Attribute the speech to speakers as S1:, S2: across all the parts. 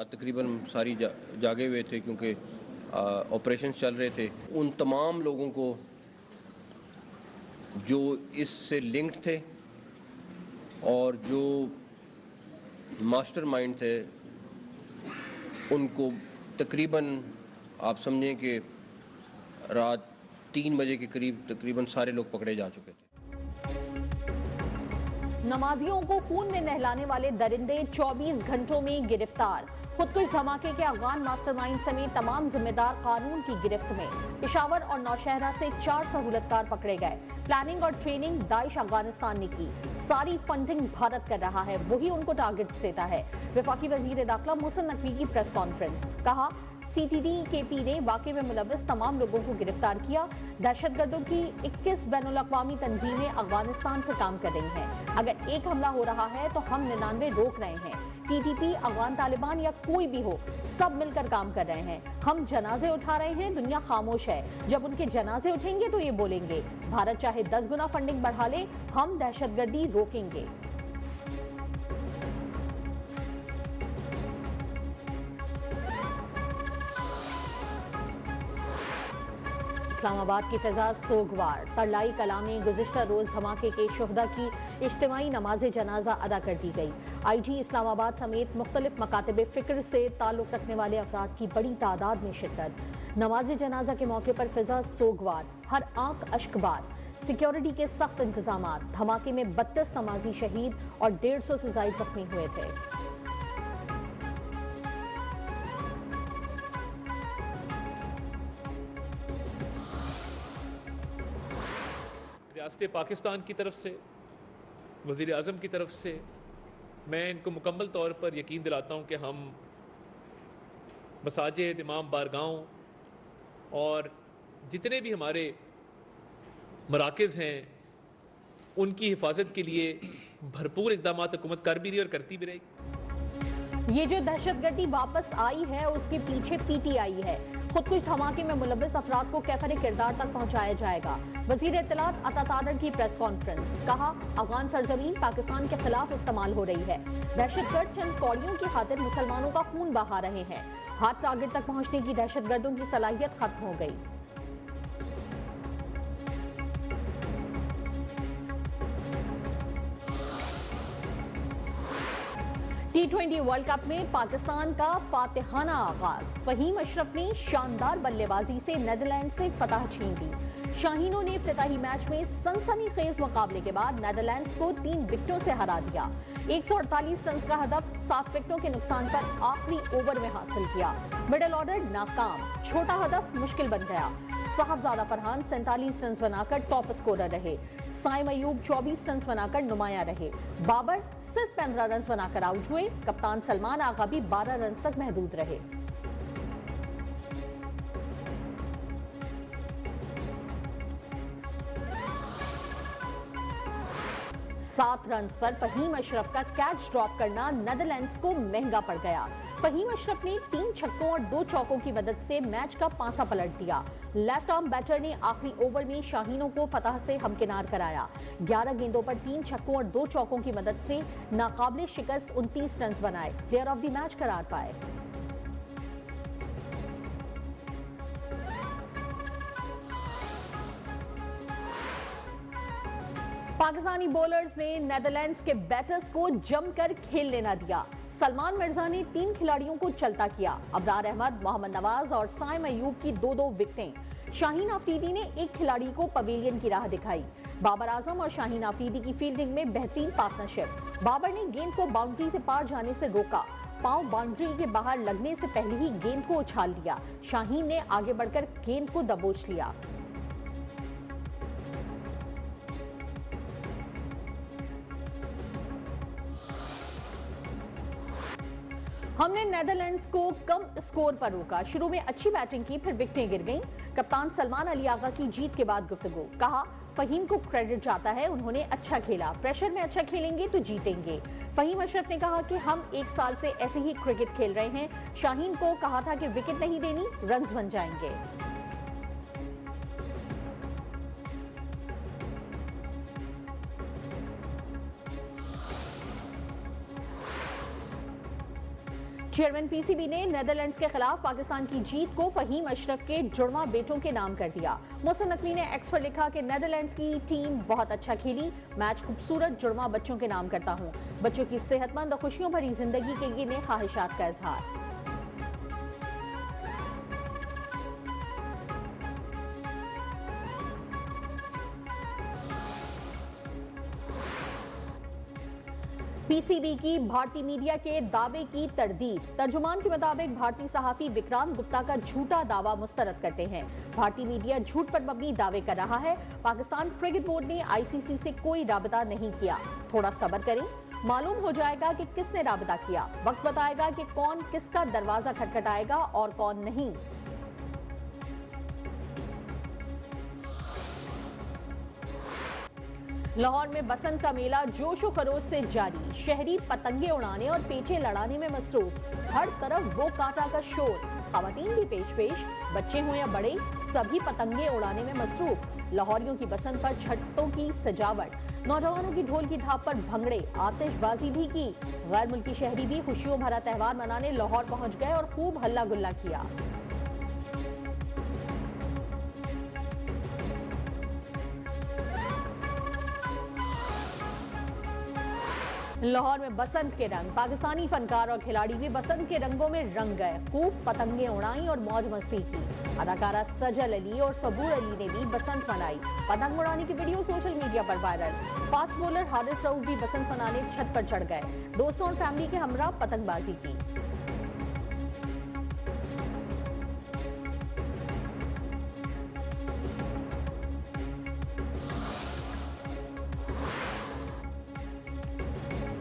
S1: तकरीबन सारी जागे हुए थे क्योंकि ऑपरेशन चल रहे थे। उन तमाम लोगों को जो इससे लिंक्ड थे और जो मास्टरमाइंड थे उनको तकरीबन आप समझें कि रात 3 बजे के करीब तकरीबन सारे लोग पकड़े जा चुके थे।
S2: नमाजियों को खून में नहलाने वाले दरिंदे 24 घंटों में गिरफ्तार। खुदकुश धमाके के अफगान मास्टरमाइंड समेत तमाम जिम्मेदार कानून की गिरफ्त में। पेशावर और नौशहरा से 4 सहूलतकार पकड़े गए। प्लानिंग और ट्रेनिंग दाइश अफगानिस्तान ने की। सारी फंडिंग भारत कर रहा है, वही उनको टारगेट्स देता है। वफाकी वजीर दाखिला मोहसिन नकवी की प्रेस कॉन्फ्रेंस, कहा CTD-KP ने वाकये में मुलव्वस तमाम लोगों को गिरफ्तार किया। दहशतगर्दों की 21 बैनुल-अक़वामी तंजीमें अफगानिस्तान से काम कर रही हैं। अगर एक हमला हो रहा है तो हम 99 रोक रहे हैं। TTP, अफगान तालिबान या कोई भी हो, सब मिलकर काम कर रहे हैं। हम जनाजे उठा रहे हैं, दुनिया खामोश है। जब उनके जनाजे उठेंगे तो ये बोलेंगे। भारत चाहे 10 गुना फंडिंग बढ़ा ले, हम दहशतगर्दी रोकेंगे। इस्लामाबाद की फिजा सोगवार। तरलाई कला में गुज़िश्ता रोज धमाके के शुहदा की इज्तिमाई नमाज जनाजा अदा कर दी गई। IG इस्लामाबाद समेत मुख्तलिफ मकातब फ़िक्र से ताल्लुक़ रखने वाले अफराद की बड़ी तादाद में शिरकत। नमाज जनाजा के मौके पर फिजा सोगवार, हर आंख अश्कबार। सिक्योरिटी के सख्त इंतजाम। धमाके में 32 नमाजी शहीद और 150 से ज़ायद जख्मी हुए थे।
S3: रियासत पाकिस्तान की तरफ से, वज़ीर आज़म की तरफ से मैं इनको मुकम्मल तौर पर यकीन दिलाता हूँ कि हम मसाजिद, इमाम बारगाहों और जितने भी हमारे मराकज़ हैं उनकी हिफाजत के लिए भरपूर इक़दाम हुकूमत कर भी रही और करती भी रही।
S2: ये जो दहशतगर्दी वापस आई है उसके पीछे PTI है। खुदकुश धमाके में मुलव्वस अफराद को कैफर किरदार तक पहुंचाया जाएगा। वजीर इत्तलात अता तादर की प्रेस कॉन्फ्रेंस, कहा अफगान सरजमीन पाकिस्तान के खिलाफ इस्तेमाल हो रही है। दहशतगर्द चंद कौड़ियों की खातिर मुसलमानों का खून बहा रहे हैं। हाथ टारगेट तक पहुंचने की दहशतगर्दों की सलाहियत खत्म हो गई। T20 वर्ल्ड कप में पाकिस्तान का फातिहाना आगाज। फहीम अशरफ ने शानदार बल्लेबाजी से नीदरलैंड से फतह छीन ली। शाहीनों ने इफ्तिताही मैच में सनसनीखेज मुकाबले के बाद नीदरलैंड्स को 3 विकेटों से हरा दिया। 148 रन का हदफ 7 विकेटों के नुकसान पर आखिरी ओवर में हासिल किया। मिडिल ऑर्डर नाकाम, छोटा हदफ मुश्किल बन गया। साहबजादा फरहान 47 रन बनाकर टॉप स्कोरर रहे। साइम अयूब 24 रन बनाकर नुमाया रहे। बाबर सिर्फ 15 रन बनाकर आउट हुए। कप्तान सलमान आगा भी 12 रन तक महदूद रहे। सात रन पर फहीम अशरफ का कैच ड्रॉप करना नीदरलैंड्स को महंगा पड़ गया। फहीम अशरफ ने 3 छक्कों और 2 चौकों की मदद से मैच का पासा पलट दिया। लेफ्ट आर्म बैटर ने आखिरी ओवर में शाहीनों को फतह से हमकिनार कराया। 11 गेंदों पर 3 छक्कों और 2 चौकों की मदद से नाकाबिले शिकस्त 29 रन बनाए प्लेयर ऑफ द मैच करार पाए। पाकिस्तानी बॉलर्स ने नीदरलैंड्स के बैटर्स को जमकर खेलने न दिया। सलमान मिर्जा ने 3 खिलाड़ियों को चलता किया। अब्रार अहमद, मोहम्मद नवाज और साइम अयूब की 2-2 विकेटें। शाहीन अफरीदी ने एक खिलाड़ी को पवेलियन की राह दिखाई। बाबर आजम और शाहीन अफरीदी की फील्डिंग में बेहतरीन पार्टनरशिप। बाबर ने गेंद को बाउंड्री से पार जाने से रोका। पांव बाउंड्री के बाहर लगने से पहले ही गेंद को उछाल दिया। शाहीन ने आगे बढ़कर गेंद को दबोच लिया। हमने नीदरलैंड्स को कम स्कोर पर रोका। शुरू में अच्छी बैटिंग की, फिर विकेटें गिर गईं। कप्तान सलमान अली आगा की जीत के बाद गुफ्तगू, कहा फहीम को क्रेडिट जाता है, उन्होंने अच्छा खेला। प्रेशर में अच्छा खेलेंगे तो जीतेंगे। फहीम अशरफ ने कहा कि हम 1 साल से ऐसे ही क्रिकेट खेल रहे हैं। शाहीन को कहा था कि विकेट नहीं देनी, रन्स बन जाएंगे। चेयरमैन पीसीबी ने नेदरलैंड्स के खिलाफ पाकिस्तान की जीत को फहीम अशरफ के जुड़वा बेटों के नाम कर दिया। मोहसिन नकवी ने एक्स पर लिखा कि नेदरलैंड्स की टीम बहुत अच्छा खेली, मैच खूबसूरत जुड़वा बच्चों के नाम करता हूं। बच्चों की सेहतमंद और खुशियों भरी जिंदगी के लिए ने ख्वाहिशात का इजहार। पीसीबी की भारतीय मीडिया के दावे की तरदीद। तर्जुमान के मुताबिक भारतीय सहाफी विक्रांत गुप्ता का झूठा दावा मुस्तरद करते हैं। भारतीय मीडिया झूठ पर मबनी दावे कर रहा है। पाकिस्तान क्रिकेट बोर्ड ने आईसीसी से कोई राबता नहीं किया। थोड़ा सब्र करें, मालूम हो जाएगा कि किसने राबता किया। वक्त बताएगा कि कौन किसका दरवाजा खटखटाएगा और कौन नहीं। लाहौर में बसंत का मेला जोशो खरोश से जारी। शहरी पतंगे उड़ाने और पेचे लड़ाने में मसरूफ। हर तरफ वो कांटा का शोर। खवातीन भी पेश, बच्चे हों या बड़े, सभी पतंगे उड़ाने में मसरूफ। लाहौरियों की बसंत पर छतों की सजावट, नौजवानों की ढोल की थाप पर भंगड़े, आतिशबाजी भी की। गैर मुल्की शहरी भी खुशियों भरा त्यौहार मनाने लाहौर पहुंच गए और खूब हल्ला गुल्ला किया। लाहौर में बसंत के रंग। पाकिस्तानी फनकार और खिलाड़ी भी बसंत के रंगों में रंग गए। खूब पतंगे उड़ाई और मौज मस्ती की। अदाकारा सजल अली और सबूर अली ने भी बसंत मनाई। पतंग उड़ाने की वीडियो सोशल मीडिया पर viral. Fast bowler Haris Rauf भी बसंत मनाने छत पर चढ़ गए। दोस्तों और फैमिली के हमरा पतंगबाजी की।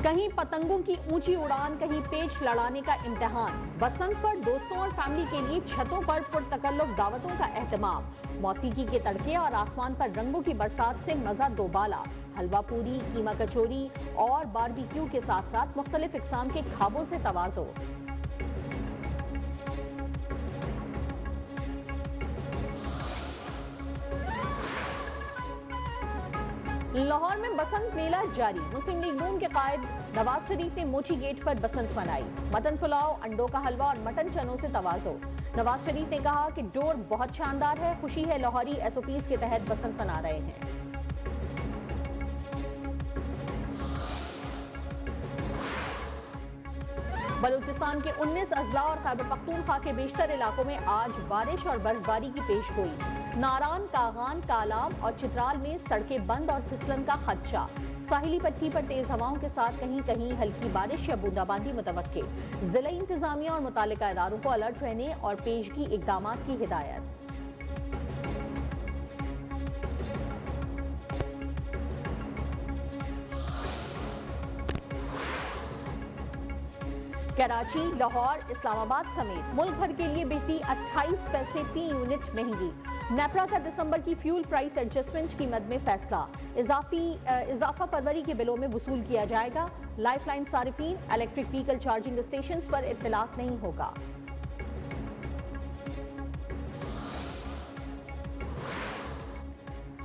S2: कहीं पतंगों की ऊंची उड़ान, कहीं पेच लड़ाने का इम्तिहान। बसंत पर दोस्तों और फैमिली के लिए छतों पर पुरतकल्लुफ दावतों का एहतमाम। मौसीकी के तड़के और आसमान पर रंगों की बरसात से मजा दोबाला। हलवा पूरी, कीमा कचौरी और बारबेक्यू के साथ साथ मुख्तलिफ इकसाम के खाबों से तवाज़ो। लाहौर में बसंत मेला जारी। मुस्लिम लीग नून के कायद नवाज शरीफ ने मोची गेट पर बसंत मनाई। मटन पुलाव, अंडों का हलवा और मटन चनों से तवाज़ो। नवाज शरीफ ने कहा कि डोर बहुत शानदार है, खुशी है लाहौरी एसओपीज के तहत बसंत मना रहे हैं। बलूचिस्तान के 19 अजला और खैबर पख्तूनख्वा के बेशतर इलाकों में आज बारिश और बर्फबारी की पेशगोई। नारान, कागान, कालाम और चित्राल में सड़कें बंद और फिसलन का खदशा। साहिली पट्टी पर तेज हवाओं के साथ कहीं कहीं हल्की बारिश या बूंदाबांदी मुतवक्के। जिला इंतजामिया और मुतालिका इदारों को अलर्ट रहने और पेशगी इकदामात की हिदायत। कराची, लाहौर, इस्लामाबाद समेत मुल्क भर के लिए बिजली 28 पैसे फी यूनिट महंगी। नेपरा का दिसंबर की फ्यूल प्राइस एडजस्टमेंट की मद में फैसला। इजाफा फरवरी के बिलों में वसूल किया जाएगा। लाइफलाइन सारिफीन, इलेक्ट्रिक व्हीकल चार्जिंग स्टेशन पर इत्तलाक नहीं होगा।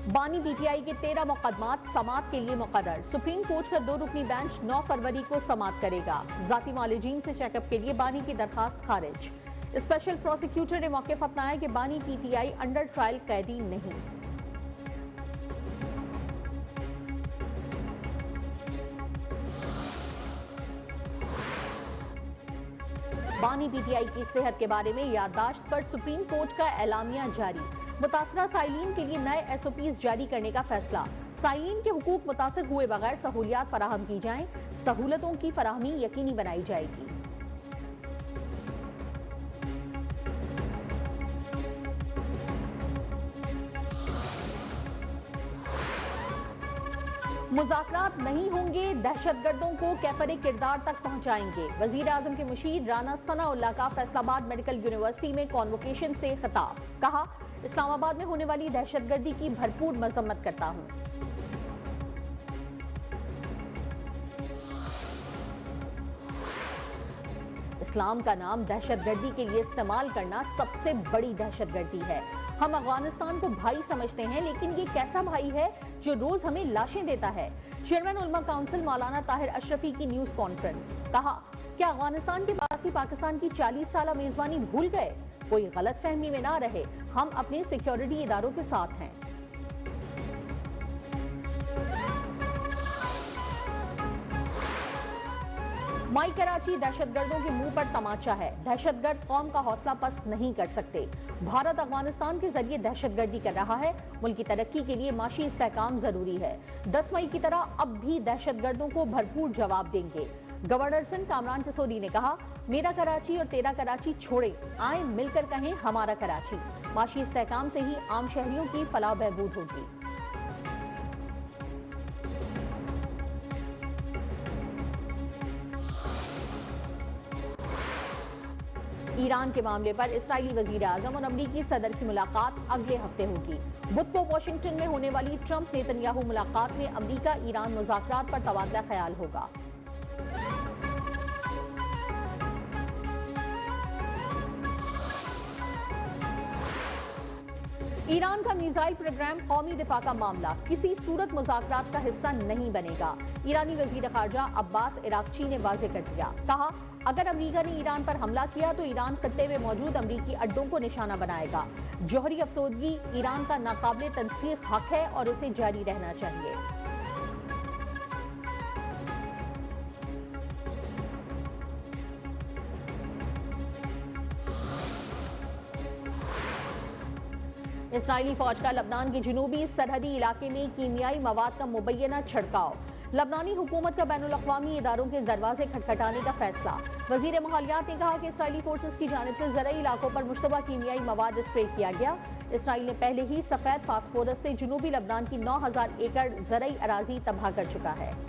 S2: बानी पीटीआई के 13 मुकदमात समात के लिए मुकर्रर। सुप्रीम कोर्ट का 2 रुकनी बेंच 9 फरवरी को समात करेगा। जाती मालिजीन से चेकअप के लिए बानी की दरखास्त खारिज। स्पेशल प्रोसिक्यूटर ने मौके अपनाया कि बानी पीटीआई अंडर ट्रायल कैदी नहीं। बानी पीटीआई की सेहत के बारे में याददाश्त पर सुप्रीम कोर्ट का एलामिया जारी। मुतासरा साइलिन के लिए नए एसओपीज जारी करने का फैसला। साइलिन के हुकूक मुतासर हुए बगैर सहूलियात फराहम की जाएं। सहूलतों की फराहमी यकीनी बनाई जाएगी। मुज़ाकरात नहीं होंगे, दहशतगर्दों को कैफरे किरदार तक पहुंचाएंगे। वजीर आजम के मुशीर राना सनाउल्लाह का फैसलाबाद मेडिकल यूनिवर्सिटी में कॉन्वोकेशन से खिताब। कहा, इस्लामाबाद में होने वाली दहशतगर्दी की भरपूर मजम्मत करता हूं। इस्लाम का नाम दहशतगर्दी के लिए इस्तेमाल करना सबसे बड़ी दहशतगर्दी है। हम अफगानिस्तान को भाई समझते हैं, लेकिन ये कैसा भाई है जो रोज हमें लाशें देता है। चेयरमैन उलमा काउंसिल मौलाना ताहिर अशरफी की न्यूज कॉन्फ्रेंस। कहा कि अफगानिस्तान के पास कराची पाकिस्तान की 40 साल मेजबानी भूल गए? कोई गलत फहमी में ना रहे, हम अपने सिक्योरिटी इदारों के साथ हैं। माई कराची दहशतगर्दों के मुंह पर तमाचा है। दहशतगर्द कौम का हौसला पस्त नहीं कर सकते। भारत अफगानिस्तान के जरिए दहशतगर्दी कर रहा है। मुल्क की तरक्की के लिए माशी इस्तेहकाम जरूरी है। 10 मई की तरह अब भी दहशतगर्दों को भरपूर जवाब देंगे। गवर्नर सिंध कामरान टिसोडी ने कहा, मेरा कराची और तेरा कराची छोड़े, आए मिलकर कहें हमारा कराची। माशी इस्तेहकाम से ही आम शहरियों की फलाह बहबूद होगी। ईरान के मामले पर इस्राईली वजीर आजम और अमरीकी सदर की मुलाकात अगले हफ्ते होगी। बुध को वाशिंगटन में होने वाली ट्रंप नेतन्याहू मुलाकात में अमरीका ईरान मुज़ाकरात पर तबादला ख्याल होगा। ईरान का मिसाइल प्रोग्राम कौमी दिफा का मामला किसी सूरत मुज़ाकरात का हिस्सा नहीं बनेगा। ईरानी वजीर खारजा अब्बास इराक्ची ने वाज़ेह कर दिया। कहा, अगर अमेरिका ने ईरान पर हमला किया तो ईरान खत्ते में मौजूद अमरीकी अड्डों को निशाना बनाएगा। जौहरी अफसोदगी ईरान का नाकाबिले तनसीख हक है और उसे जारी रहना चाहिए। इस्राईली फौज का लबनान के जनूबी सरहदी इलाके में कीमियाई मवाद का मुबैना छिड़काव। लबनानी हुकूमत का बैनुल अक़वामी इदारों के दरवाजे खटखटाने का फैसला। वजीर माहौलियात ने कहा कि इस्राईली फोर्सेस की जानिब से ज़रई इलाकों पर मुश्तबा कीमियाई मवाद स्प्रे किया गया। इसराइल ने पहले ही सफ़ेद फास्फोरस से जनूबी लबनान की 9000 एकड़ ज़रई अराजी तबाह कर चुका है।